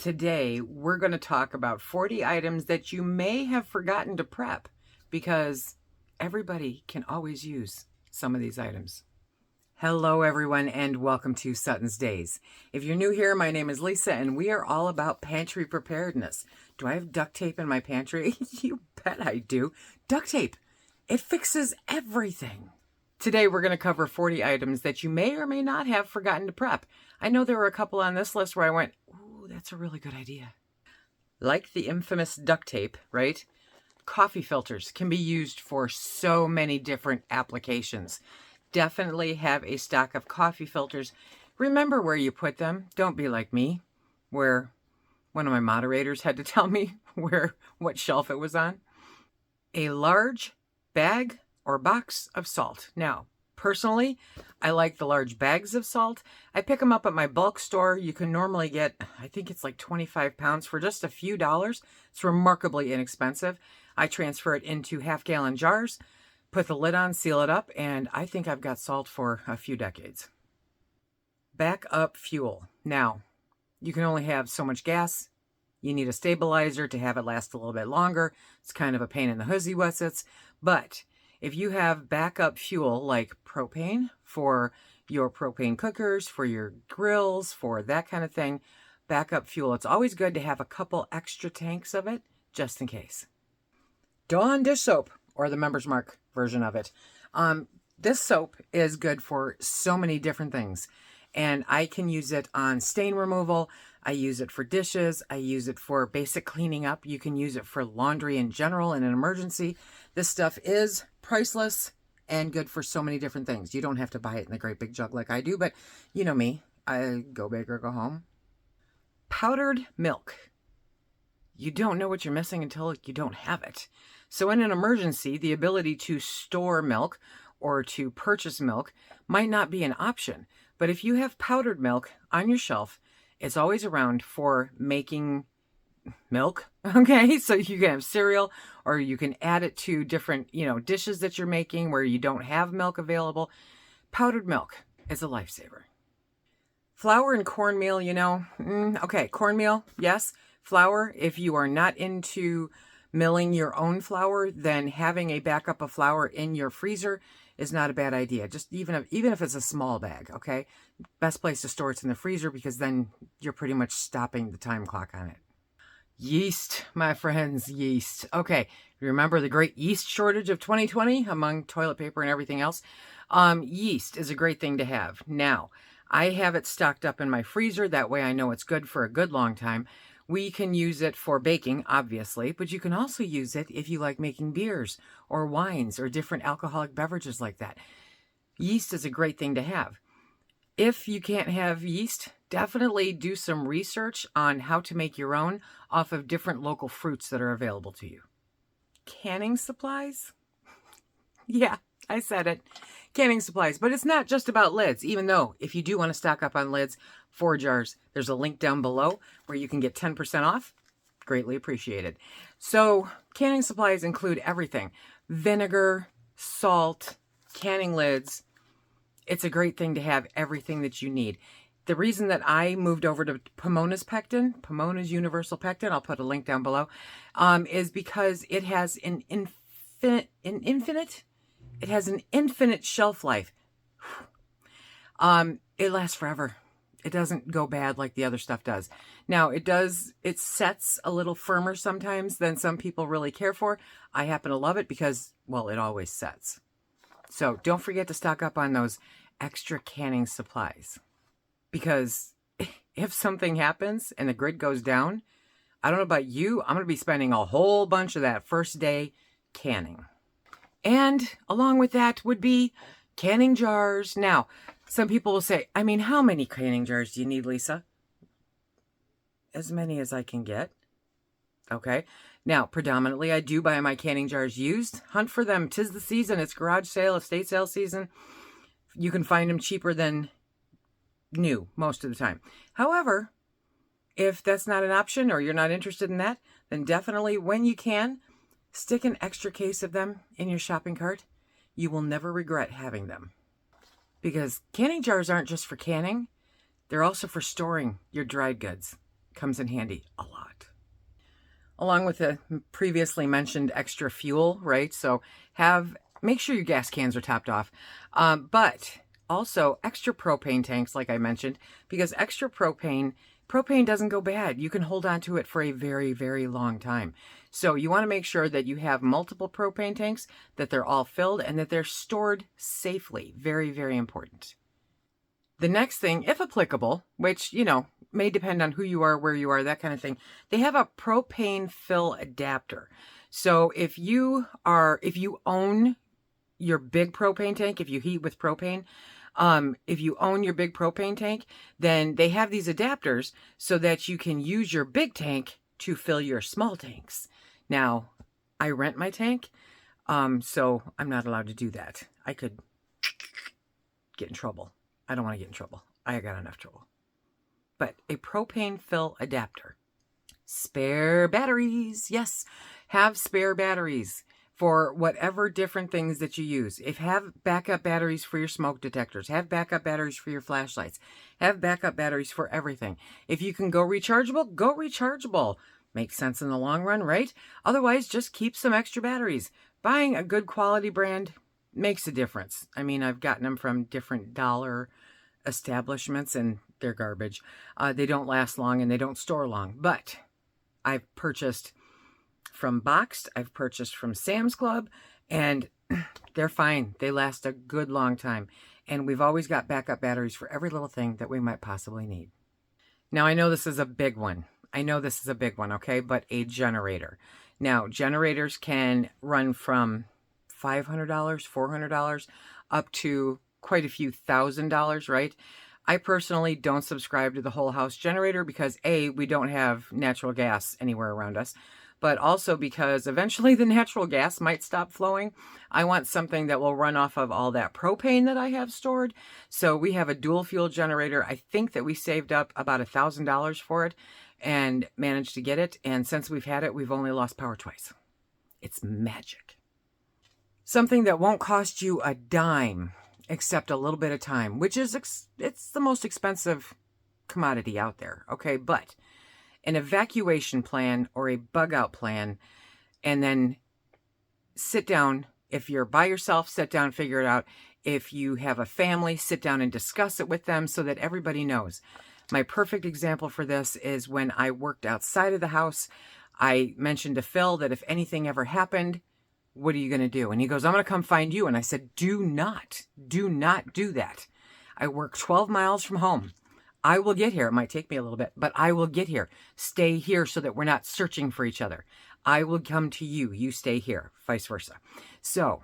Today, we're going to talk about 40 items that you may have forgotten to prep because everybody can always use some of these items. Hello, everyone, and welcome to SuttonsDaze. If you're new here, my name is Lisa, and we are all about pantry preparedness. Do I have duct tape in my pantry? You bet I do. Duct tape. It fixes everything. Today, we're going to cover 40 items that you may or may not have forgotten to prep. I know there were a couple on this list where I went, ooh, that's a really good idea. Like the infamous duct tape, right? Coffee filters can be used for so many different applications. Definitely have a stock of coffee filters. Remember where you put them. Don't be like me, where one of my moderators had to tell me what shelf it was on. A large bag or box of salt. Now, personally, I like the large bags of salt. I pick them up at my bulk store. You can normally get, I think it's like 25 pounds for just a few dollars. It's remarkably inexpensive. I transfer it into half-gallon jars, put the lid on, seal it up, and I think I've got salt for a few decades. Backup fuel. Now, you can only have so much gas. You need a stabilizer to have it last a little bit longer. It's kind of a pain in the huzzy wussets, but if you have backup fuel like propane for your propane cookers, for your grills, for that kind of thing, backup fuel, it's always good to have a couple extra tanks of it just in case. Dawn dish soap, or the Member's Mark version of it. This soap is good for so many different things, and I can use it on stain removal. I use it for dishes. I use it for basic cleaning up. You can use it for laundry in general in an emergency. This stuff is priceless and good for so many different things. You don't have to buy it in a great big jug like I do, but you know me. I go big or go home. Powdered milk. You don't know what you're missing until you don't have it. So in an emergency, the ability to store milk or to purchase milk might not be an option. But if you have powdered milk on your shelf, it's always around for making milk, okay? So you can have cereal, or you can add it to different, dishes that you're making where you don't have milk available. Powdered milk is a lifesaver. Flour and cornmeal, okay, cornmeal, yes. Flour, if you are not into milling your own flour, then having a backup of flour in your freezer is not a bad idea. Just even if it's a small bag, okay? Best place to store it's in the freezer, because then you're pretty much stopping the time clock on it. Yeast, my friends, yeast. Okay, remember the great yeast shortage of 2020 among toilet paper and everything else? Yeast is a great thing to have. Now, I have it stocked up in my freezer. That way I know it's good for a good long time. We can use it for baking, obviously, but you can also use it if you like making beers or wines or different alcoholic beverages like that. Yeast is a great thing to have. If you can't have yeast, definitely do some research on how to make your own off of different local fruits that are available to you. Canning supplies? Yeah, I said it. Canning supplies. But it's not just about lids, even though if you do want to stock up on lids, 4 jars, there's a link down below where you can get 10% off. Greatly appreciated. So canning supplies include everything. Vinegar, salt, canning lids. It's a great thing to have everything that you need. The reason that I moved over to Pomona's Universal Pectin, I'll put a link down below, is because it has an infinite shelf life. It lasts forever. It doesn't go bad like the other stuff does. Now, it sets a little firmer sometimes than some people really care for. I happen to love it because, well, it always sets. So don't forget to stock up on those extra canning supplies. Because if something happens and the grid goes down, I don't know about you, I'm going to be spending a whole bunch of that first day canning. And along with that would be canning jars. Now, some people will say, how many canning jars do you need, Lisa? As many as I can get. Okay. Now, predominantly, I do buy my canning jars used. Hunt for them. 'Tis the season. It's garage sale, estate sale season. You can find them cheaper than new most of the time. However, if that's not an option or you're not interested in that, then definitely when you can, stick an extra case of them in your shopping cart. You will never regret having them. Because canning jars aren't just for canning, they're also for storing your dried goods. comes in handy a lot. Along with the previously mentioned extra fuel, right? So make sure your gas cans are topped off. But also extra propane tanks, like I mentioned, because extra propane doesn't go bad. You can hold on to it for a very, very long time. So you want to make sure that you have multiple propane tanks, that they're all filled, and that they're stored safely. Very, very important. The next thing, if applicable, which, may depend on who you are, where you are, that kind of thing, they have a propane fill adapter. So if you own your big propane tank, if you heat with propane, if you own your big propane tank, then they have these adapters so that you can use your big tank to fill your small tanks. Now, I rent my tank, so I'm not allowed to do that. I could get in trouble. I don't want to get in trouble. I got enough trouble. But a propane fill adapter. Spare batteries. Yes, have spare batteries for whatever different things that you use. Have backup batteries for your smoke detectors. Have backup batteries for your flashlights. Have backup batteries for everything. If you can go rechargeable, go rechargeable. Makes sense in the long run, right? Otherwise, just keep some extra batteries. Buying a good quality brand makes a difference. I mean, I've gotten them from different dollar establishments and they're garbage. They don't last long and they don't store long. But I've purchased from Boxed, I've purchased from Sam's Club, and they're fine. They last a good long time. And we've always got backup batteries for every little thing that we might possibly need. Now, I know this is a big one. Okay? But a generator. Now, generators can run from $500, $400, up to quite a few $1,000s, right? I personally don't subscribe to the whole house generator because A, we don't have natural gas anywhere around us, but also because eventually the natural gas might stop flowing. I want something that will run off of all that propane that I have stored. So we have a dual fuel generator. I think that we saved up about $1,000 for it and managed to get it. And since we've had it, we've only lost power twice. It's magic. Something that won't cost you a dime except a little bit of time, which is, it's the most expensive commodity out there, okay? But an evacuation plan or a bug out plan, and then sit down. If you're by yourself, sit down, figure it out. If you have a family, sit down and discuss it with them so that everybody knows. My perfect example for this is when I worked outside of the house. I mentioned to Phil that if anything ever happened, what are you going to do? And he goes, I'm going to come find you. And I said, do not do that. I work 12 miles from home. I will get here. It might take me a little bit, but I will get here. Stay here so that we're not searching for each other. I will come to you. You stay here, vice versa. So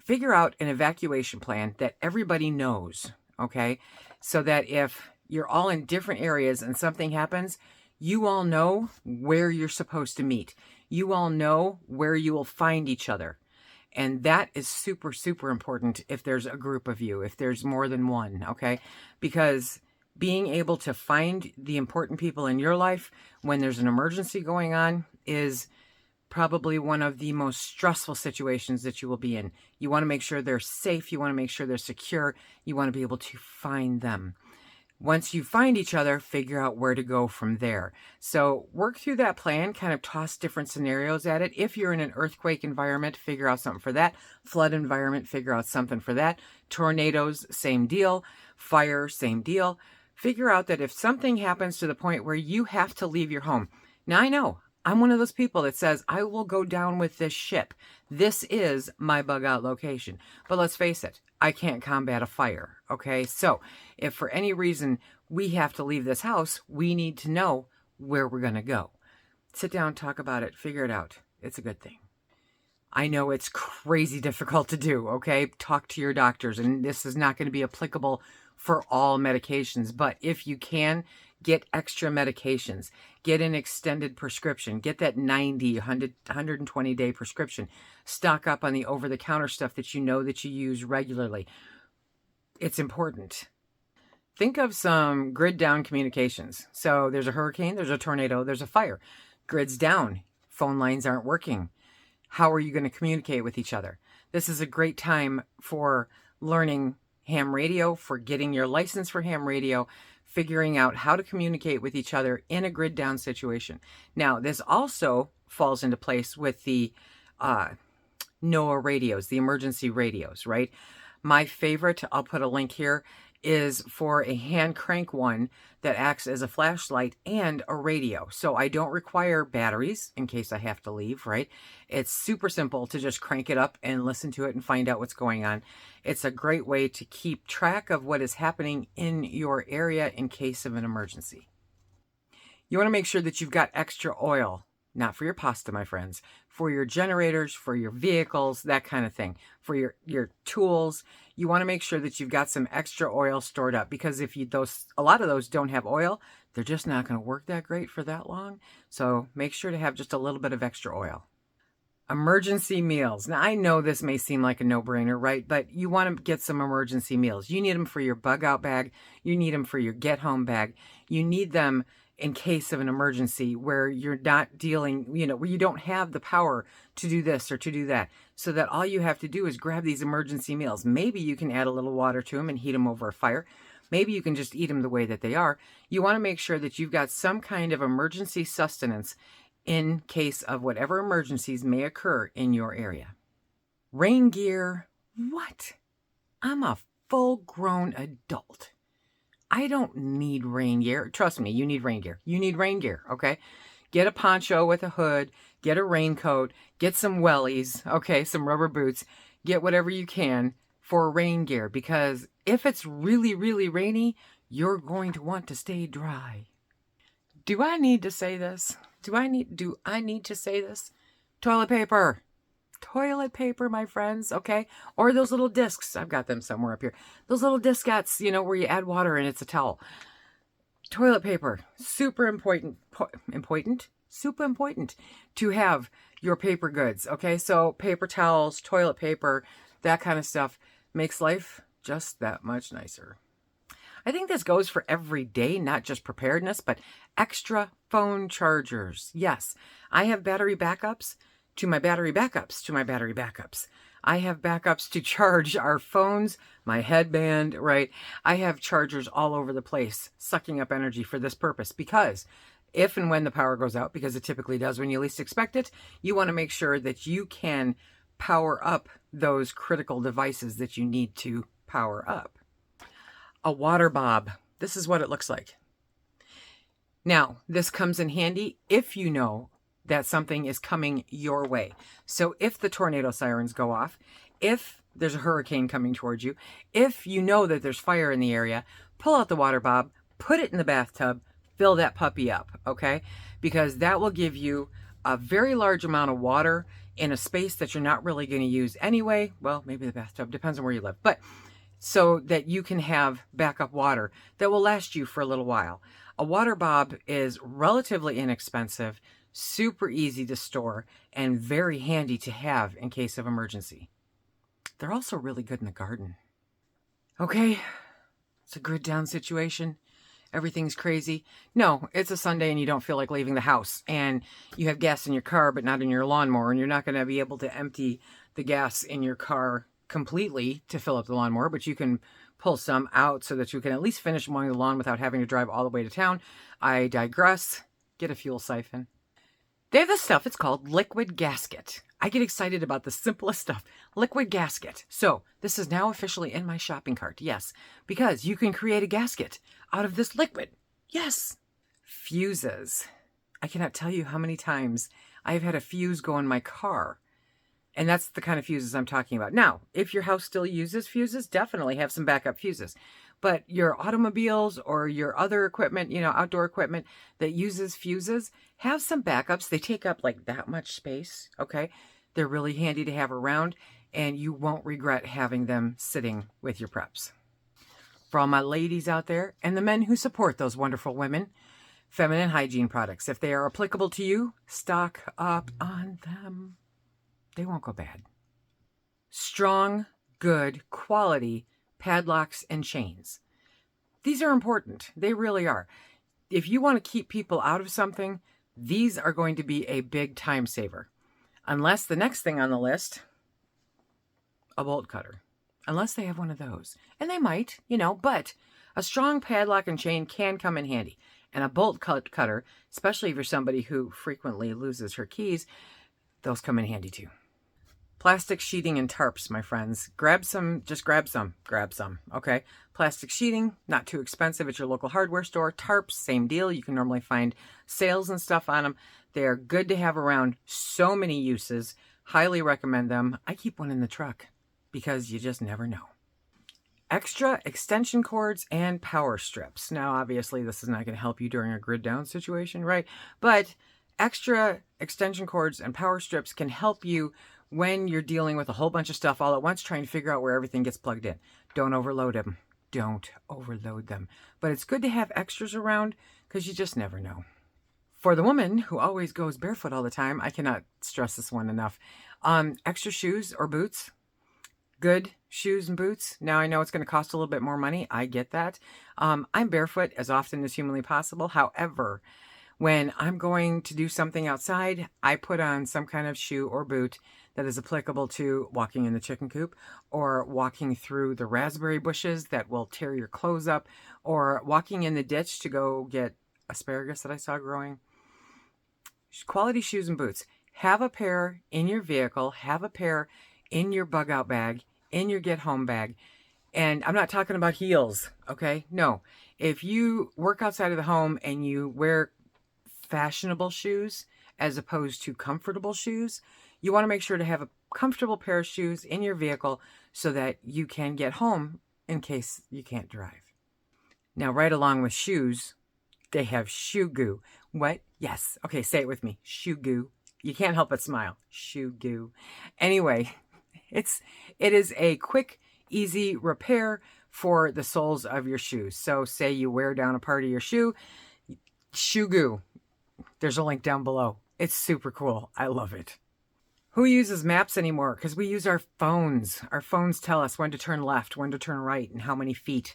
figure out an evacuation plan that everybody knows, okay? So that if you're all in different areas and something happens, you all know where you're supposed to meet. You all know where you will find each other. And that is super, super important if there's a group of you, if there's more than one, okay? Because being able to find the important people in your life when there's an emergency going on is probably one of the most stressful situations that you will be in. You want to make sure they're safe. You want to make sure they're secure. You want to be able to find them. Once you find each other, figure out where to go from there. So work through that plan, kind of toss different scenarios at it. If you're in an earthquake environment, figure out something for that. Flood environment, figure out something for that. Tornadoes, same deal. Fire, same deal. Figure out that if something happens to the point where you have to leave your home. Now, I know I'm one of those people that says, I will go down with this ship. This is my bug out location. But let's face it, I can't combat a fire, okay? So if for any reason we have to leave this house, we need to know where we're going to go. Sit down, talk about it, figure it out. It's a good thing. I know it's crazy difficult to do, okay? Talk to your doctors, and this is not going to be applicable for all medications, but if you can, get extra medications, get an extended prescription, get that 90, 100, 120-day prescription, stock up on the over-the-counter stuff that you know that you use regularly. It's important. Think of some grid down communications. So there's a hurricane, there's a tornado, there's a fire. Grid's down, phone lines aren't working. How are you going to communicate with each other? This is a great time for learning ham radio, for getting your license for ham radio, figuring out how to communicate with each other in a grid down situation. Now, this also falls into place with the NOAA radios, the emergency radios, right? My favorite, I'll put a link here, is for a hand crank one that acts as a flashlight and a radio. So I don't require batteries in case I have to leave, right? It's super simple to just crank it up and listen to it and find out what's going on. It's a great way to keep track of what is happening in your area in case of an emergency. You want to make sure that you've got extra oil, not for your pasta, my friends, for your generators, for your vehicles, that kind of thing, for your tools. You want to make sure that you've got some extra oil stored up, because if a lot of those don't have oil, they're just not going to work that great for that long. So make sure to have just a little bit of extra oil. Emergency meals. Now, I know this may seem like a no-brainer, right? But you want to get some emergency meals. You need them for your bug out bag. You need them for your get home bag. You need them in case of an emergency where you're not dealing, where you don't have the power to do this or to do that. So that all you have to do is grab these emergency meals. Maybe you can add a little water to them and heat them over a fire. Maybe you can just eat them the way that they are. You want to make sure that you've got some kind of emergency sustenance in case of whatever emergencies may occur in your area. Rain gear. What? I'm a full-grown adult. I don't need rain gear. Trust me, you need rain gear. You need rain gear, okay? Get a poncho with a hood, get a raincoat, get some wellies, okay, some rubber boots, get whatever you can for rain gear, because if it's really, really rainy, you're going to want to stay dry. Do I need to say this? Do I need to say this? Toilet paper. Toilet paper, my friends, okay? Or those little discs. I've got them somewhere up here. Those little diskettes, where you add water and it's a towel. Toilet paper. Super important to have your paper goods, okay? So paper towels, toilet paper, that kind of stuff makes life just that much nicer. I think this goes for every day, not just preparedness, but extra phone chargers. Yes, I have battery backups to my battery backups, to my battery backups. I have backups to charge our phones, my headband, right? I have chargers all over the place, sucking up energy for this purpose, because if and when the power goes out, because it typically does when you least expect it, you want to make sure that you can power up those critical devices that you need to power up. A water bob. This is what it looks like. Now, this comes in handy if you know that something is coming your way. So if the tornado sirens go off, if there's a hurricane coming towards you, if you know that there's fire in the area, pull out the water bob, put it in the bathtub, fill that puppy up, okay? Because that will give you a very large amount of water in a space that you're not really going to use anyway. Well, maybe the bathtub, depends on where you live. But so that you can have backup water that will last you for a little while. A water bob is relatively inexpensive, super easy to store, and very handy to have in case of emergency. They're also really good in the garden. Okay, it's a grid down situation. Everything's crazy. No, it's a Sunday and you don't feel like leaving the house, and you have gas in your car but not in your lawnmower, and you're not going to be able to empty the gas in your car completely to fill up the lawnmower, but you can pull some out so that you can at least finish mowing the lawn without having to drive all the way to town. I digress. Get a fuel siphon. They have this stuff, it's called liquid gasket. I get excited about the simplest stuff. Liquid gasket. So this is now officially in my shopping cart. Yes, because you can create a gasket out of this liquid. Yes. Fuses. I cannot tell you how many times I've had a fuse go in my car. And that's the kind of fuses I'm talking about. Now, if your house still uses fuses, definitely have some backup fuses. But your automobiles or your other equipment, outdoor equipment that uses fuses, have some backups. They take up like that much space, okay? They're really handy to have around, and you won't regret having them sitting with your preps. For all my ladies out there and the men who support those wonderful women, feminine hygiene products. If they are applicable to you, stock up on them. They won't go bad. Strong, good, quality padlocks and chains. These are important. They really are. If you want to keep people out of something, these are going to be a big time saver. Unless the next thing on the list, a bolt cutter. Unless they have one of those. And they might, but A strong padlock and chain can come in handy. And a bolt cutter, especially if you're somebody who frequently loses her keys, those come in handy too. Plastic sheeting and tarps, my friends. Grab some, okay? Plastic sheeting, not too expensive at your local hardware store. Tarps, same deal. You can normally find sales and stuff on them. They are good to have around. So many uses. Highly recommend them. I keep one in the truck because you just never know. Extra extension cords and power strips. Now, obviously, this is not going to help you during a grid down situation, right? But extra extension cords and power strips can help you when you're dealing with a whole bunch of stuff all at once, trying to figure out where everything gets plugged in. Don't overload them. Don't overload them. But it's good to have extras around because you just never know. For the woman who always goes barefoot all the time, I cannot stress this one enough. Extra shoes or boots. Good shoes and boots. Now, I know it's going to cost a little bit more money. I get that. I'm barefoot as often as humanly possible. However, when I'm going to do something outside, I put on some kind of shoe or boot that is applicable to walking in the chicken coop, or walking through the raspberry bushes that will tear your clothes up, or walking in the ditch to go get asparagus that I saw growing. Quality shoes and boots. Have a pair in your vehicle. Have a pair in your bug out bag, in your get home bag. And I'm not talking about heels, okay? No. If you work outside of the home and you wear fashionable shoes as opposed to comfortable shoes, you want to make sure to have a comfortable pair of shoes in your vehicle so that you can get home in case you can't drive. Now, right along with shoes, they have shoe goo. What? Yes. Okay, say it with me. Shoe goo. You can't help but smile. Shoe goo. Anyway, it is a quick, easy repair for the soles of your shoes. So say you wear down a part of your shoe, shoe goo. There's a link down below. It's super cool. I love it. Who uses maps anymore? Because we use our phones. Our phones tell us when to turn left, when to turn right, and how many feet.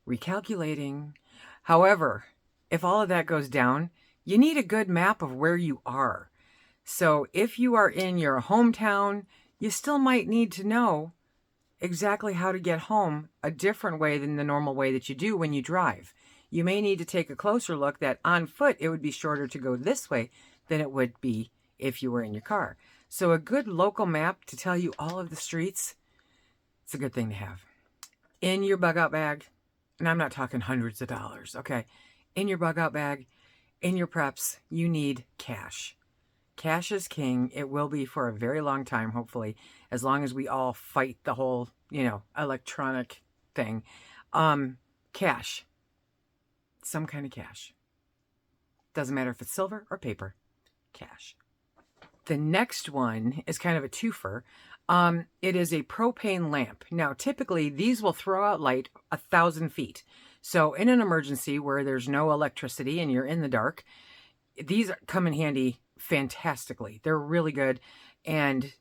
Recalculating. However, if all of that goes down, you need a good map of where you are. So if you are in your hometown, you still might need to know exactly how to get home a different way than the normal way that you do when you drive. You may need to take a closer look that on foot, it would be shorter to go this way than it would be if you were in your car. So a good local map to tell you all of the streets, it's a good thing to have. In your bug out bag, and I'm not talking hundreds of dollars, okay? In your bug out bag, in your preps, you need cash. Cash is king. It will be for a very long time, hopefully, as long as we all fight the whole, electronic thing. Cash. Some kind of cash. Doesn't matter if it's silver or paper. Cash. The next one is kind of a twofer. It is a propane lamp. Now, typically, these will throw out light 1,000 feet. So in an emergency where there's no electricity and you're in the dark, these come in handy fantastically. They're really good and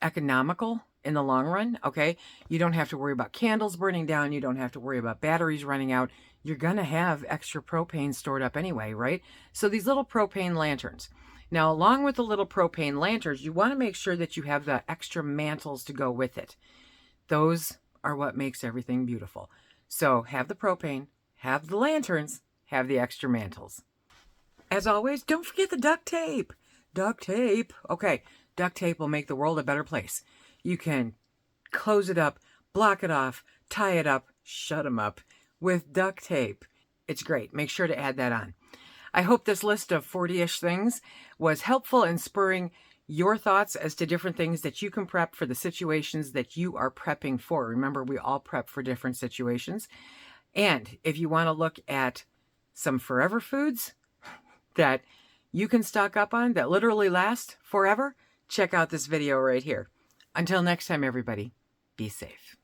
economical in the long run, okay? You don't have to worry about candles burning down. You don't have to worry about batteries running out. You're going to have extra propane stored up anyway, right? So these little propane lanterns. Now, along with the little propane lanterns, you want to make sure that you have the extra mantles to go with it. Those are what makes everything beautiful. So have the propane, have the lanterns, have the extra mantles. As always, don't forget the duct tape. Duct tape. Okay, duct tape will make the world a better place. You can close it up, block it off, tie it up, shut them up with duct tape. It's great. Make sure to add that on. I hope this list of 40-ish things was helpful in spurring your thoughts as to different things that you can prep for the situations that you are prepping for. Remember, we all prep for different situations. And if you want to look at some forever foods that you can stock up on that literally last forever, check out this video right here. Until next time, everybody, be safe.